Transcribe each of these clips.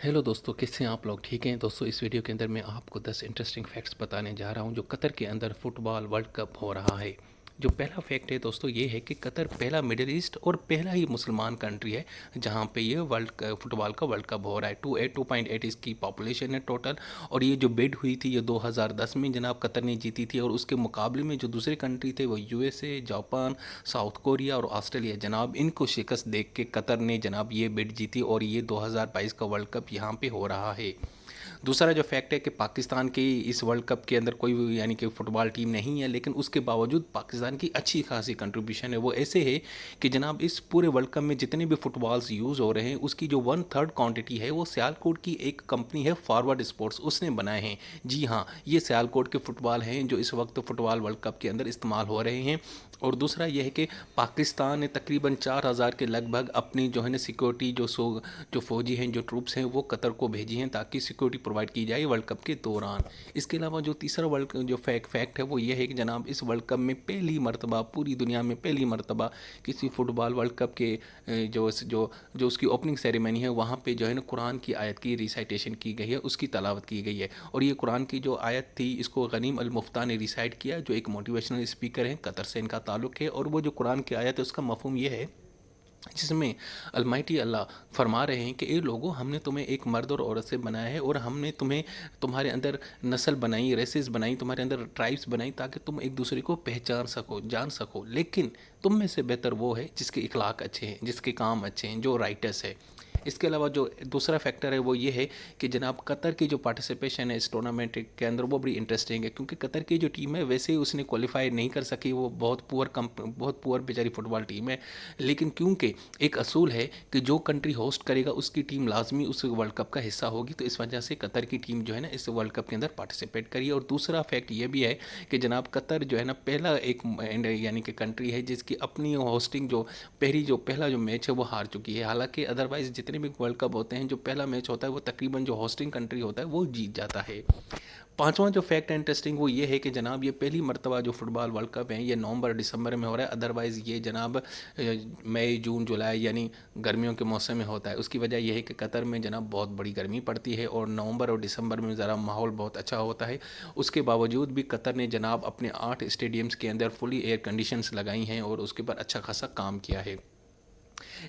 Hello दोस्तों, कैसे हैं आप लोग? ठीक हैं दोस्तों। इस वीडियो के अंदर मैं आपको 10 इंटरेस्टिंग फैक्ट्स बताने जा रहा हूं जो कतर के अंदर फुटबॉल वर्ल्ड कप हो रहा है। जो पहला फैक्ट है दोस्तों, ये है कि कतर पहला मिडिल ईस्ट और पहला ही मुसलमान कंट्री है जहां पे ये फुटबॉल का वर्ल्ड कप हो रहा है। 2.8 इसकी पॉपुलेशन है टोटल। और ये जो बिड हुई थी ये 2010 में जनाब कतर ने जीती थी। और उसके मुकाबले में जो दूसरे कंट्री थे वो यूएसए, जापान, साउथ कोरिया और ऑस्ट्रेलिया, जनाब इनको शिकस्त देख के कतर ने जनाब ये बिड जीती और ये 2022 का वर्ल्ड कप यहाँ पे हो रहा है। दूसरा जो फैक्ट है कि पाकिस्तान की इस वर्ल्ड कप के अंदर कोई भी यानी कि फुटबॉल टीम नहीं है, लेकिन उसके बावजूद पाकिस्तान की अच्छी खासी कंट्रीब्यूशन है। वो ऐसे है कि जनाब इस पूरे वर्ल्ड कप में जितने भी फुटबॉल्स यूज़ हो रहे हैं उसकी जो 1/3 क्वांटिटी है वो सियालकोट की एक कंपनी है फॉरवर्ड स्पोर्ट्स, उसने बनाए हैं। जी हाँ, ये सियालकोट के फुटबॉल हैं जो इस वक्त फुटबॉल वर्ल्ड कप के अंदर इस्तेमाल हो रहे हैं। और दूसरा यह है कि पाकिस्तान ने तकरीबन 4,000 के लगभग अपनी जो है ना सिक्योरिटी जो फौजी हैं, जो ट्रूप्स हैं, वो कतर को भेजी हैं ताकि सिक्योरिटी प्रोवाइड की जाए वर्ल्ड कप के दौरान। इसके अलावा जो तीसरा वर्ल्ड जो फैक्ट है वो ये है कि जनाब इस वर्ल्ड कप में पहली मरतबा पूरी दुनिया में पहली मरतबा किसी फुटबॉल वर्ल्ड कप के जो जो जो उसकी ओपनिंग सेरेमनी है वहाँ पे जो है ना कुरान की आयत की रिसाइटेशन की गई है, उसकी तलावत की गई है। और ये कुरान की जो आयत थी इसको गनीम अल मुफ्ता ने रिसाइट किया, जो एक मोटिवेशनल स्पीकर हैं, कतर से इनका ताल्लुक़ है। और वो जो कुरान की आयत है उसका मफहूम ये है जिसमें अलमाइटी अल्लाह फरमा रहे हैं कि ए लोगों, हमने तुम्हें एक मर्द और औरत से बनाया है और हमने तुम्हें तुम्हारे अंदर नस्ल बनाई, रेसेस बनाई, तुम्हारे अंदर ट्राइब्स बनाई ताकि तुम एक दूसरे को पहचान सको, जान सको। लेकिन तुम में से बेहतर वो है जिसके इखलाक अच्छे हैं, जिसके काम अच्छे हैं, जो राइटर्स है। इसके अलावा जो दूसरा फैक्टर है वो ये है कि जनाब कतर की जो पार्टिसिपेशन है इस टूर्नामेंट के अंदर वो बड़ी इंटरेस्टिंग है, क्योंकि कतर की जो टीम है वैसे ही उसने क्वालिफाई नहीं कर सकी, वो बहुत पुअर बेचारी फुटबॉल टीम है। लेकिन क्योंकि एक असूल है कि जो कंट्री होस्ट करेगा उसकी टीम लाजमी उस वर्ल्ड कप का हिस्सा होगी, तो इस वजह से कतर की टीम जो है ना इस वर्ल्ड कप के अंदर पार्टिसिपेट करी है। और दूसरा फैक्ट ये भी है कि जनाब कतर जो है ना पहला एक यानी कि कंट्री है जिसकी अपनी होस्टिंग जो पहला जो मैच है वो हार चुकी है। हालांकि अदरवाइज जितने भी वर्ल्ड कप होते हैं जो पहला मैच होता है वो तकरीबन जो होस्टिंग कंट्री होता है वो जीत जाता है। पांचवा जो फैक्ट है इंटरेस्टिंग वो ये है कि जनाब ये पहली मरतबा जो फुटबॉल वर्ल्ड कप है ये नवंबर दिसंबर में हो रहा है। अदरवाइज़ ये जनाब मई जून जुलाई यानी गर्मियों के मौसम में होता है। उसकी वजह यह है कि कतर में जनाब बहुत बड़ी गर्मी पड़ती है और नवंबर और दिसंबर में ज़रा माहौल बहुत अच्छा होता है। उसके बावजूद भी कतर ने जनाब अपने 8 स्टेडियम्स के अंदर फुली एयर कंडीशंस लगाई हैं और उसके ऊपर अच्छा खासा काम किया है।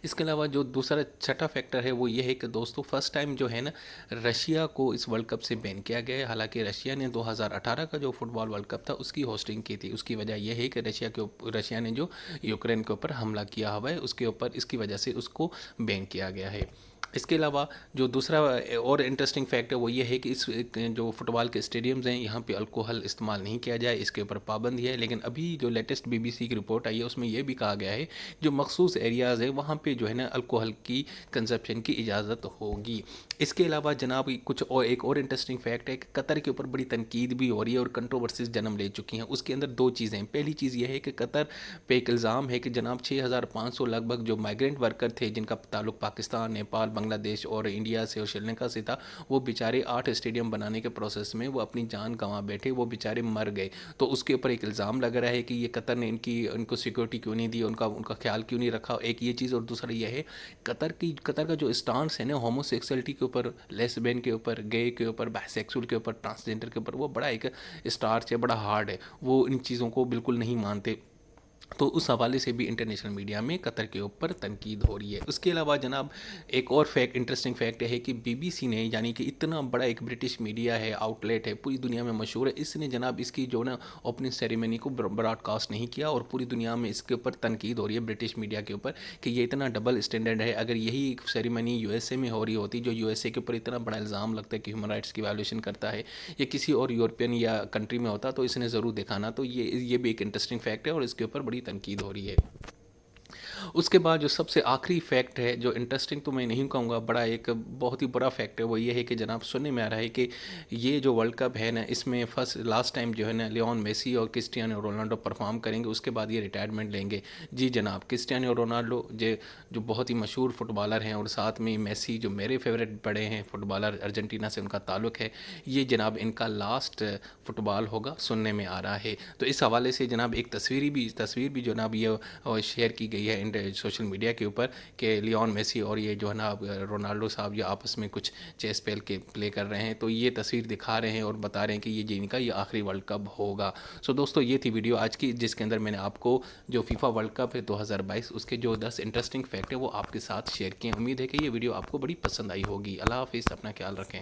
इसके अलावा जो दूसरा छठा फैक्टर है वो ये है कि दोस्तों फर्स्ट टाइम जो है ना रशिया को इस वर्ल्ड कप से बैन किया गया है। हालांकि रशिया ने 2018 का जो फुटबॉल वर्ल्ड कप था उसकी होस्टिंग की थी। उसकी वजह यह है कि रशिया ने जो यूक्रेन के ऊपर हमला किया हुआ है उसके ऊपर इसकी वजह से उसको बैन किया गया है। इसके अलावा जो दूसरा और इंटरेस्टिंग फैक्ट है वो ये है कि इस जो फुटबॉल के स्टेडियम्स हैं यहाँ पे अल्कोहल इस्तेमाल नहीं किया जाए, इसके ऊपर पाबंदी है। लेकिन अभी जो लेटेस्ट बीबीसी की रिपोर्ट आई है उसमें यह भी कहा गया है जो मखसूस एरियाज़ है वहाँ पे जो है ना अल्कोहल की कंजप्शन की इजाज़त होगी। इसके अलावा जनाब कुछ और एक और इंटरेस्टिंग फैक्ट है कि कतर के ऊपर बड़ी तनकीद भी हो रही है और कंट्रोवर्सीज जन्म ले चुकी हैं। उसके अंदर दो चीज़ें हैं। पहली चीज़ यह है कि कतर पे एक इल्ज़ाम है कि जनाब 6,500 लगभग जो माइग्रेंट वर्कर थे जिनका ताल्लुक पाकिस्तान, नेपाल, बांग्लादेश और इंडिया से और श्रीलंका से था, वो बेचारे 8 स्टेडियम बनाने के प्रोसेस में वो अपनी जान गंवा बैठे, वो बेचारे मर गए। तो उसके ऊपर एक इल्ज़ाम लग रहा है कि ये कतर ने इनको सिक्योरिटी क्यों नहीं दी, उनका ख्याल क्यों नहीं रखा, एक ये चीज़। और दूसरा ये है कतर का जो स्टांस है ना होमोसेक्सुअलिटी के ऊपर, लेस्बियन के ऊपर, गे के ऊपर, बाइसेक्सुअल के ऊपर, ट्रांसजेंडर के ऊपर, वो बड़ा एक स्टार्च है, बड़ा हार्ड है। वो इन चीज़ों को बिल्कुल नहीं मानते। तो उस हवाले से भी इंटरनेशनल मीडिया में कतर के ऊपर तनकीद हो रही है। उसके अलावा जनाब एक और इंटरेस्टिंग फैक्ट है कि बीबीसी ने, यानी कि इतना बड़ा एक ब्रिटिश मीडिया है, आउटलेट है, पूरी दुनिया में मशहूर है, इसने जनाब इसकी जो ना ओपनिंग सेरेमनी को ब्रॉडकास्ट नहीं किया और पूरी दुनिया में इसके ऊपर तनकीद हो रही है ब्रिटिश मीडिया के ऊपर कि ये इतना डबल स्टैंडर्ड है। अगर यही सेरेमनी यूएसए में हो रही होती, जो यूएसए के ऊपर इतना बड़ा इल्ज़ाम लगता है कि ह्यूमन राइट्स की वायलेशन करता है, या किसी और यूरोपियन या कंट्री में होता तो इसने ज़रूर दिखाना। तो ये भी एक इंटरेस्टिंग फैक्ट है और इसके ऊपर बड़ी तनकीद हो रही है। उसके बाद जो सबसे आखिरी फैक्ट है, जो इंटरेस्टिंग तो मैं नहीं कहूँगा, बड़ा एक बहुत ही बुरा फैक्ट है, वो ये है कि जनाब सुनने में आ रहा है कि ये जो वर्ल्ड कप है ना इसमें लास्ट टाइम जो है ना लियोन मेसी और क्रिस्टियानो रोनाल्डो परफॉर्म करेंगे, उसके बाद ये रिटायरमेंट लेंगे। जी जनाब, क्रिस्टियानो रोनाल्डो जो बहुत ही मशहूर फुटबॉलर हैं और साथ में मेसी जो मेरे फेवरेट बड़े हैं फुटबॉलर, अर्जेंटीना से उनका ताल्लुक़ है, ये जनाब इनका लास्ट फुटबॉल होगा सुनने में आ रहा है। तो इस हवाले से जनाब एक तस्वीर भी जनाब ये शेयर की गई है ٹرینڈ سوشل میڈیا کے اوپر کہ لیون میسی اور یہ جو ہے نا رونالڈو صاحب یہ آپس میں کچھ چیس پلے کر رہے ہیں، تو یہ تصویر دکھا رہے ہیں اور بتا رہے ہیں کہ یہ جن کا یہ آخری ورلڈ کپ ہوگا۔ سو دوستو یہ تھی ویڈیو آج کی، جس کے اندر میں نے آپ کو جو فیفا ورلڈ کپ ہے 2022 اس کے جو 10 انٹرسٹنگ فیکٹ ہے وہ آپ کے ساتھ شیئر کیے۔ امید ہے کہ یہ ویڈیو آپ کو بڑی پسند آئی ہوگی۔ اللہ حافظ، اپنا خیال رکھیں۔